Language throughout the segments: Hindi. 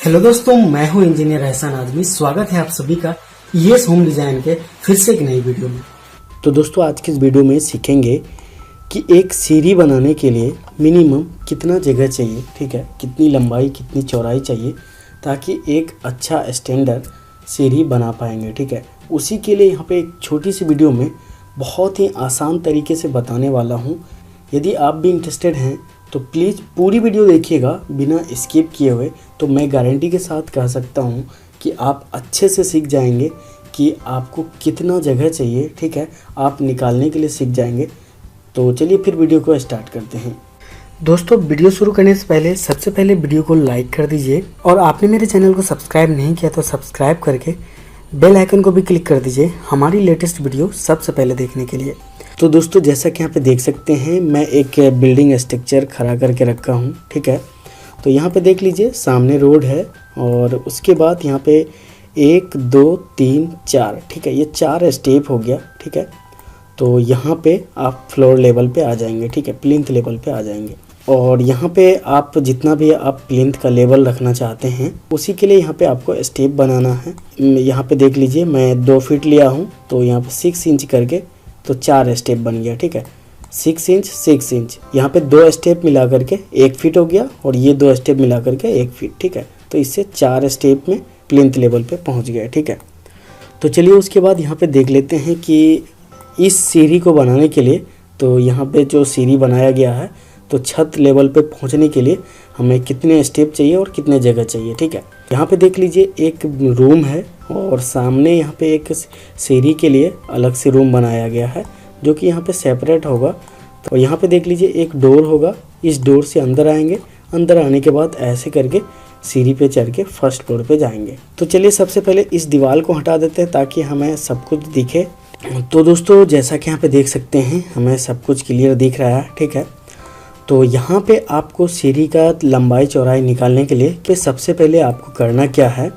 हेलो दोस्तों, मैं हूं इंजीनियर एहसान आजमी। स्वागत है आप सभी का ईएस होम डिजाइन के फिर से एक नई वीडियो में। तो दोस्तों आज की इस वीडियो में सीखेंगे कि एक सीढ़ी बनाने के लिए मिनिमम कितना जगह चाहिए, ठीक है, कितनी लंबाई कितनी चौड़ाई चाहिए ताकि एक अच्छा स्टैंडर्ड सीढ़ी बना पाएंगे, ठीक है। उसी के लिए यहाँ पे एक छोटी सी वीडियो में बहुत ही आसान तरीके से बताने वाला हूँ। यदि आप भी इंटरेस्टेड हैं तो प्लीज़ पूरी वीडियो देखिएगा बिना स्किप किए हुए। तो मैं गारंटी के साथ कह सकता हूँ कि आप अच्छे से सीख जाएंगे कि आपको कितना जगह चाहिए, ठीक है, आप निकालने के लिए सीख जाएंगे। तो चलिए फिर वीडियो को स्टार्ट करते हैं। दोस्तों, वीडियो शुरू करने से पहले सबसे पहले वीडियो को लाइक कर दीजिए और आपने मेरे चैनल को सब्सक्राइब नहीं किया तो सब्सक्राइब करके बेल आइकन को भी क्लिक कर दीजिए हमारी लेटेस्ट वीडियो सबसे पहले देखने के लिए। तो दोस्तों जैसा कि यहाँ पे देख सकते हैं मैं एक बिल्डिंग स्ट्रक्चर खड़ा करके रखा हूँ, ठीक है। तो यहाँ पे देख लीजिए सामने रोड है और उसके बाद यहाँ पे 1 2 3 4, ठीक है, ये 4 स्टेप हो गया, ठीक है। तो यहाँ पे आप फ्लोर लेवल पे आ जाएंगे, ठीक है, प्लिंथ लेवल पे आ जाएंगे। और यहाँ पे आप जितना भी आप प्लिंथ का लेवल रखना चाहते हैं उसी के लिए यहाँ पे आपको स्टेप बनाना है। यहाँ पे देख लीजिए मैं 2 फीट लिया हूँ तो यहाँ पे 6 इंच करके तो 4 स्टेप बन गया, ठीक है। 6 इंच 6 इंच, यहाँ पे 2 स्टेप मिला करके 1 फीट हो गया और ये 2 स्टेप मिला करके 1 फीट, ठीक है। तो इससे 4 स्टेप में प्लिंथ लेवल पे पहुँच गया, ठीक है। तो चलिए उसके बाद यहाँ पे देख लेते हैं कि इस सीढ़ी को बनाने के लिए, तो यहाँ पे जो सीढ़ी बनाया गया है तो छत लेवल पे पहुँचने के लिए हमें कितने स्टेप चाहिए और कितने जगह चाहिए, ठीक है। यहाँ पे देख लीजिए एक रूम है और सामने यहाँ पे एक सीढ़ी के लिए अलग से रूम बनाया गया है जो कि यहाँ पे सेपरेट होगा। तो यहाँ पे देख लीजिए एक डोर होगा, इस डोर से अंदर आएंगे, अंदर आने के बाद ऐसे करके सीढ़ी पे चढ़ के फर्स्ट फ्लोर पे जाएंगे। तो चलिए सबसे पहले इस दीवार को हटा देते हैं ताकि हमें सब कुछ दिखे। तो दोस्तों जैसा कि यहाँ पे देख सकते हैं हमें सब कुछ क्लियर दिख रहा है, ठीक है। तो यहाँ पे आपको सीढ़ी का लंबाई चौड़ाई निकालने के लिए सबसे पहले आपको करना क्या है,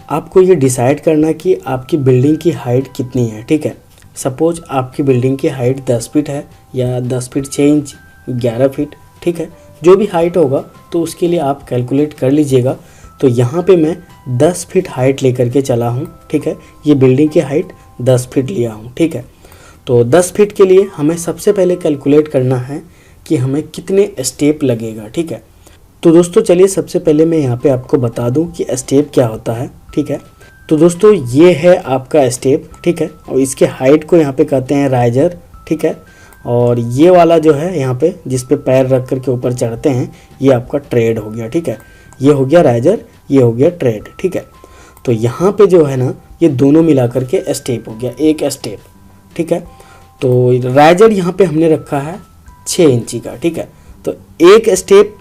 आपको ये डिसाइड करना कि आपकी बिल्डिंग की हाइट कितनी है, ठीक है। सपोज आपकी बिल्डिंग की हाइट 10 फीट है या 10 फीट 6 इंच 11 फीट, ठीक है, जो भी हाइट होगा तो उसके लिए आप कैलकुलेट कर लीजिएगा। तो यहाँ पे मैं 10 फीट हाइट लेकर के चला हूँ, ठीक है, ये बिल्डिंग की हाइट 10 फीट लिया हूँ, ठीक है। तो 10 फीट के लिए हमें सबसे पहले कैलकुलेट करना है कि हमें कितने स्टेप लगेगा, ठीक है। तो दोस्तों चलिए सबसे पहले मैं यहाँ पे आपको बता दूँ कि स्टेप क्या होता है, ठीक है। तो दोस्तों ये है आपका स्टेप, ठीक है, और इसके हाइट को यहाँ पे कहते हैं राइजर, ठीक है। और ये वाला जो है यहाँ पे जिस पे पैर रख कर के ऊपर चढ़ते हैं ये आपका ट्रेड हो गया, ठीक है। ये हो गया राइजर, ये हो गया ट्रेड, ठीक है। तो यहाँ पे जो है ना ये दोनों मिला करके स्टेप हो गया, एक स्टेप, ठीक है। तो राइजर यहाँ पे हमने रखा है 6 इंची का, ठीक है। तो एक स्टेप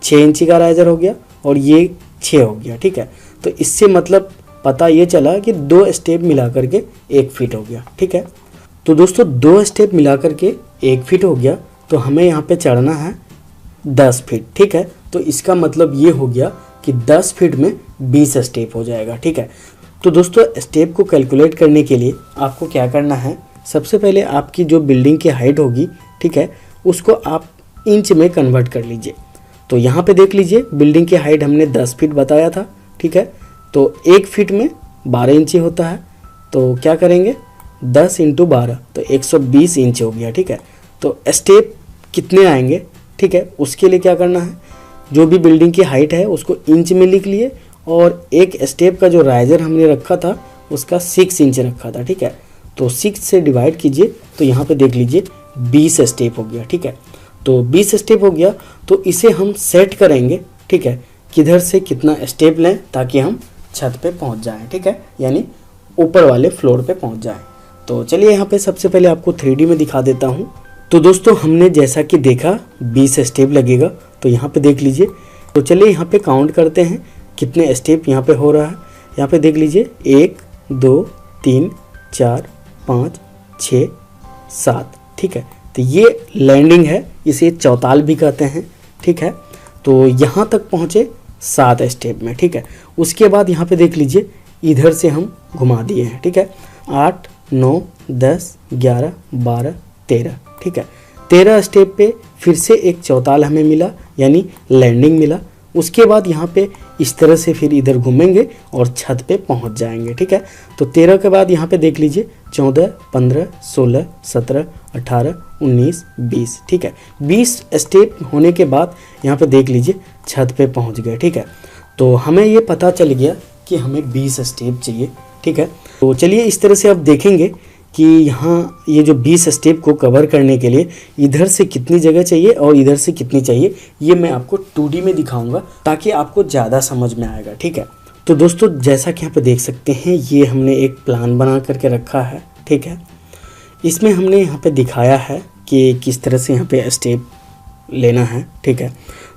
6 इंची का राइजर हो गया और ये 6 हो गया, ठीक है। तो इससे मतलब पता ये चला कि 2 स्टेप मिला करके 1 फीट हो गया, ठीक है। तो दोस्तों 2 स्टेप मिला करके 1 फीट हो गया तो हमें यहाँ पे चढ़ना है 10 फीट, ठीक है। तो इसका मतलब ये हो गया कि 10 फीट में 20 स्टेप हो जाएगा, ठीक है। तो दोस्तों स्टेप को कैलकुलेट करने के लिए आपको क्या करना है, सबसे पहले आपकी जो बिल्डिंग की हाइट होगी, ठीक है, उसको आप इंच में कन्वर्ट कर लीजिए। तो यहाँ पे देख लीजिए बिल्डिंग की हाइट हमने 10 फीट बताया था, ठीक है। तो 1 फीट में 12 इंची होता है, तो क्या करेंगे 10 इंटू 12 तो 120 इंच हो गया, ठीक है। तो स्टेप कितने आएंगे, ठीक है, उसके लिए क्या करना है, जो भी बिल्डिंग की हाइट है उसको इंच में लिख लिए और एक स्टेप का जो राइजर हमने रखा था उसका 6 इंच रखा था, ठीक है। तो 6 से डिवाइड कीजिए तो यहाँ पे देख लीजिए 20 स्टेप हो गया, ठीक है। तो 20 स्टेप हो गया तो इसे हम सेट करेंगे, ठीक है, किधर से कितना स्टेप लें ताकि हम छत पे पहुंच जाएं, ठीक है, यानी ऊपर वाले फ्लोर पे पहुंच जाएं। तो चलिए यहाँ पे सबसे पहले आपको 3D में दिखा देता हूँ। तो दोस्तों हमने जैसा कि देखा 20 स्टेप लगेगा, तो यहाँ पे देख लीजिए। तो चलिए यहाँ पे काउंट करते हैं कितने स्टेप यहाँ पे हो रहा है। यहाँ पे देख लीजिए 1 2 3 4 5 6 7, ठीक है। तो ये लैंडिंग है, इसे चौताल भी कहते हैं, ठीक है। तो यहाँ तक पहुँचे 7 स्टेप में, ठीक है। उसके बाद यहाँ पे देख लीजिए इधर से हम घुमा दिए हैं, ठीक है। 8 9 10 11 12 13, ठीक है। 13 स्टेप पे फिर से एक चौताल हमें मिला यानी लैंडिंग मिला। उसके बाद यहाँ पे इस तरह से फिर इधर घूमेंगे और छत पे पहुँच जाएंगे। ठीक है, तो 13 के बाद यहाँ पे देख लीजिए 14, 15, 16, 17, 18, 19, 20। ठीक है, 20 स्टेप होने के बाद यहाँ पे देख लीजिए छत पे पहुँच गए। ठीक है, तो हमें ये पता चल गया कि हमें 20 स्टेप चाहिए। ठीक है, तो चलिए इस तरह से अब देखेंगे कि यहाँ ये जो 20 स्टेप को कवर करने के लिए इधर से कितनी जगह चाहिए और इधर से कितनी चाहिए, ये मैं आपको 2D में दिखाऊंगा ताकि आपको ज़्यादा समझ में आएगा। ठीक है, तो दोस्तों जैसा कि यहाँ पे देख सकते हैं ये हमने एक प्लान बना करके रखा है। ठीक है, इसमें हमने यहाँ पे दिखाया है कि किस तरह से यहाँ पे स्टेप लेना है। ठीक है,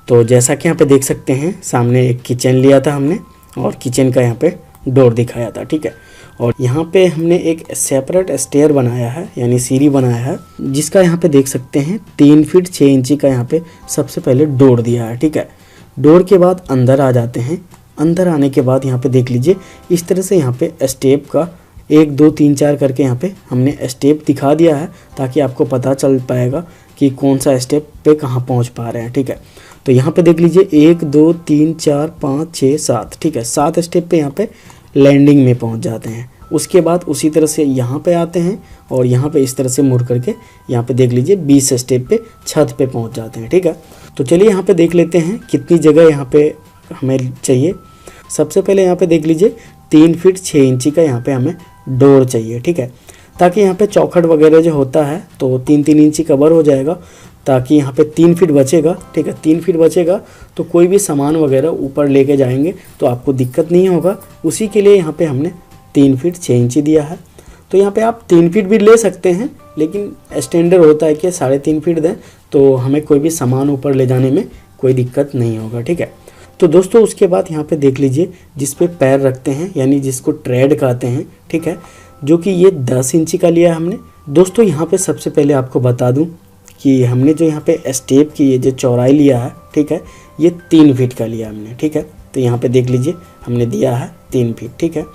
तो जैसा कि यहाँ पे देख सकते हैं सामने एक किचन लिया था हमने और किचन का यहाँ पे डोर दिखाया था। ठीक है, और यहाँ पे हमने एक सेपरेट स्टेयर बनाया है यानी सीढ़ी बनाया है, जिसका यहाँ पे देख सकते हैं 3 फीट 6 इंची का यहाँ पे सबसे पहले डोर दिया है। ठीक है, डोर के बाद अंदर आ जाते हैं। अंदर आने के बाद यहाँ पे देख लीजिए इस तरह से यहाँ पे स्टेप का 1 2 3 4 करके यहाँ पे हमने स्टेप दिखा दिया है ताकि आपको पता चल पाएगा कि कौन सा स्टेप पे कहाँ पहुँच पा रहे हैं। ठीक है, तो यहाँ पे देख लीजिए 1 2 3 4 5 6 7। ठीक है, 7 स्टेप पे यहाँ पे लैंडिंग में पहुँच जाते हैं। उसके बाद उसी तरह से यहाँ पे आते हैं और यहाँ पे इस तरह से मुड़ करके यहाँ पे देख लीजिए 20 स्टेप पे छत पे पहुँच जाते हैं। ठीक है, तो चलिए यहाँ पे देख लेते हैं कितनी जगह यहाँ पे हमें चाहिए। सबसे पहले यहाँ पे देख लीजिए 3 फीट 6 इंची का यहाँ पे हमें डोर चाहिए। ठीक है, ताकि यहाँ पे चौखट वगैरह जो होता है तो 3-3 इंची कवर हो जाएगा, ताकि यहाँ पे 3 फीट बचेगा। ठीक है, 3 फीट बचेगा तो कोई भी सामान वगैरह ऊपर लेके जाएंगे तो आपको दिक्कत नहीं होगा। उसी के लिए यहाँ पे हमने 3 फीट 6 इंची दिया है। तो यहाँ पे आप 3 फीट भी ले सकते हैं, लेकिन स्टैंडर्ड होता है कि 3.5 फीट दें तो हमें कोई भी सामान ऊपर ले जाने में कोई दिक्कत नहीं होगा। ठीक है, तो दोस्तों उसके बाद यहाँ पे देख लीजिए जिस पे पैर रखते हैं यानी जिसको ट्रेड कहते हैं। ठीक है, जो कि ये 10 इंची का लिया है हमने। दोस्तों यहाँ पे सबसे पहले आपको बता दूँ कि हमने जो यहाँ पे स्टेप की ये जो चौड़ाई लिया है, ठीक है, ये 3 फीट का लिया हमने। ठीक है, तो यहाँ पे देख लीजिए हमने दिया है 3 फीट। ठीक है,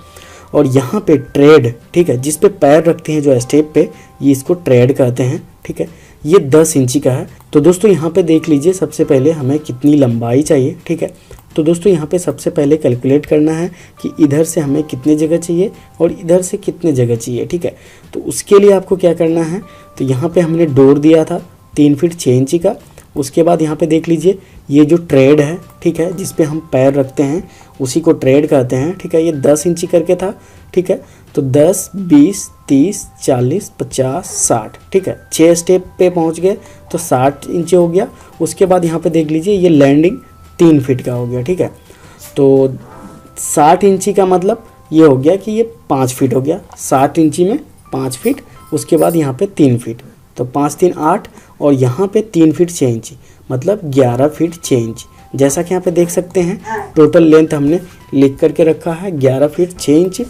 और यहाँ पे ट्रेड, ठीक है, जिस पे पैर रखते हैं जो स्टेप पे, ये इसको ट्रेड कहते हैं। ठीक है, ये 10 इंची का है। तो दोस्तों यहाँ पे देख लीजिए सबसे पहले हमें कितनी लंबाई चाहिए। ठीक है, तो दोस्तों यहाँ पे सबसे पहले कैलकुलेट करना है कि इधर से हमें कितनी जगह चाहिए और इधर से कितने जगह चाहिए। ठीक है, तो उसके लिए आपको क्या करना है, तो यहाँ पे हमने डोर दिया था 3 फीट 6 इंची का। उसके बाद यहाँ पे देख लीजिए ये जो ट्रेड है, ठीक है, जिस पे हम पैर रखते हैं उसी को ट्रेड कहते हैं। ठीक है, ये 10 इंची करके था। ठीक है, तो 10 20 30 40 50 60। ठीक है, 6 स्टेप पे पहुँच गए तो 60 इंची हो गया। उसके बाद यहाँ पे देख लीजिए ये लैंडिंग 3 फीट का हो गया। ठीक है, तो 60 इंची का मतलब ये हो गया कि ये 5 फीट हो गया। 60 इंची में 5 फीट, उसके बाद यहाँ पे 3 फीट, तो 5 3 8 और यहाँ पे 3 फीट 6 इंची मतलब 11 फीट 6 इंची। जैसा कि यहाँ पे देख सकते हैं टोटल लेंथ हमने लिख करके रखा है 11 फीट 6 इंची।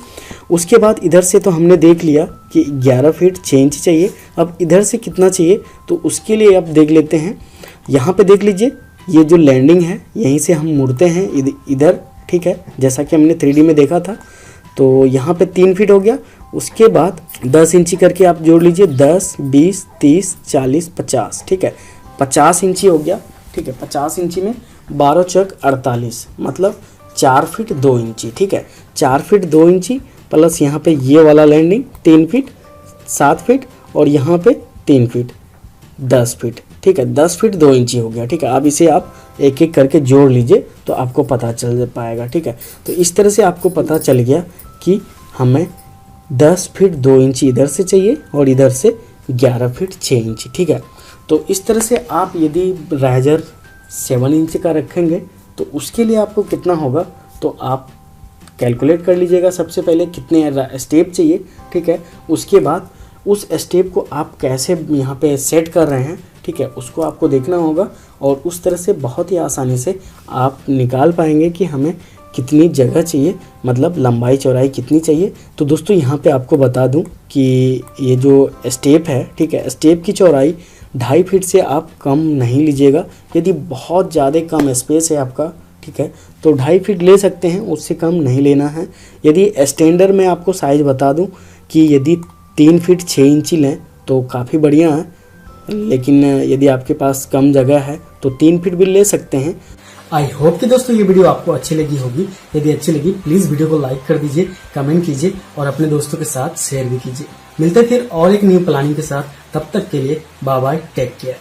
उसके बाद इधर से तो हमने देख लिया कि 11 फीट 6 इंची चाहिए। अब इधर से कितना चाहिए तो उसके लिए अब देख लेते हैं। यहाँ पे देख लीजिए ये जो लैंडिंग है यहीं से हम मुड़ते हैं इधर। ठीक है, जैसा कि हमने 3D में देखा था। तो यहाँ पे 3 फीट हो गया। उसके बाद 10 इंची करके आप जोड़ लीजिए, 10 20 30 40 50। ठीक है, 50 इंची हो गया। ठीक है, 50 इंची में 12 चौक 48 मतलब 4 फीट 2 इंची। ठीक है, 4 फीट 2 इंची प्लस यहाँ पे ये वाला लैंडिंग 3 फीट 7 फीट और यहाँ पे 3 फीट 10 फीट। ठीक है, 10 फीट 2 इंची हो गया। ठीक है, अब इसे आप एक एक करके जोड़ लीजिए तो आपको पता चल पाएगा। ठीक है, तो इस तरह से आपको पता चल गया कि हमें 10 फीट 2 इंची इधर से चाहिए और इधर से 11 फीट 6 इंची। ठीक है, तो इस तरह से आप यदि राइजर 7 इंच का रखेंगे तो उसके लिए आपको कितना होगा तो आप कैलकुलेट कर लीजिएगा। सबसे पहले कितने स्टेप चाहिए। ठीक है, उसके बाद उस स्टेप को आप कैसे यहाँ पे सेट कर रहे हैं, ठीक है, उसको आपको देखना होगा और उस तरह से बहुत ही आसानी से आप निकाल पाएंगे कि हमें कितनी जगह चाहिए, मतलब लंबाई चौड़ाई कितनी चाहिए। तो दोस्तों यहाँ पे आपको बता दूं कि ये जो स्टेप है, ठीक है, स्टेप की चौड़ाई 2.5 फीट से आप कम नहीं लीजिएगा। यदि बहुत ज़्यादा कम स्पेस है आपका, ठीक है, तो 2.5 फीट ले सकते हैं, उससे कम नहीं लेना है। यदि स्टैंडर्ड में आपको साइज़ बता दूं कि यदि 3 फीट 6 इंची लें तो काफ़ी बढ़िया है, लेकिन यदि आपके पास कम जगह है तो 3 फीट भी ले सकते हैं। आई होप कि दोस्तों ये वीडियो आपको अच्छी लगी होगी। यदि अच्छी लगी प्लीज वीडियो को लाइक कर दीजिए, कमेंट कीजिए और अपने दोस्तों के साथ शेयर भी कीजिए। मिलते फिर और एक न्यू प्लानिंग के साथ, तब तक के लिए बाय बाय, टेक केयर।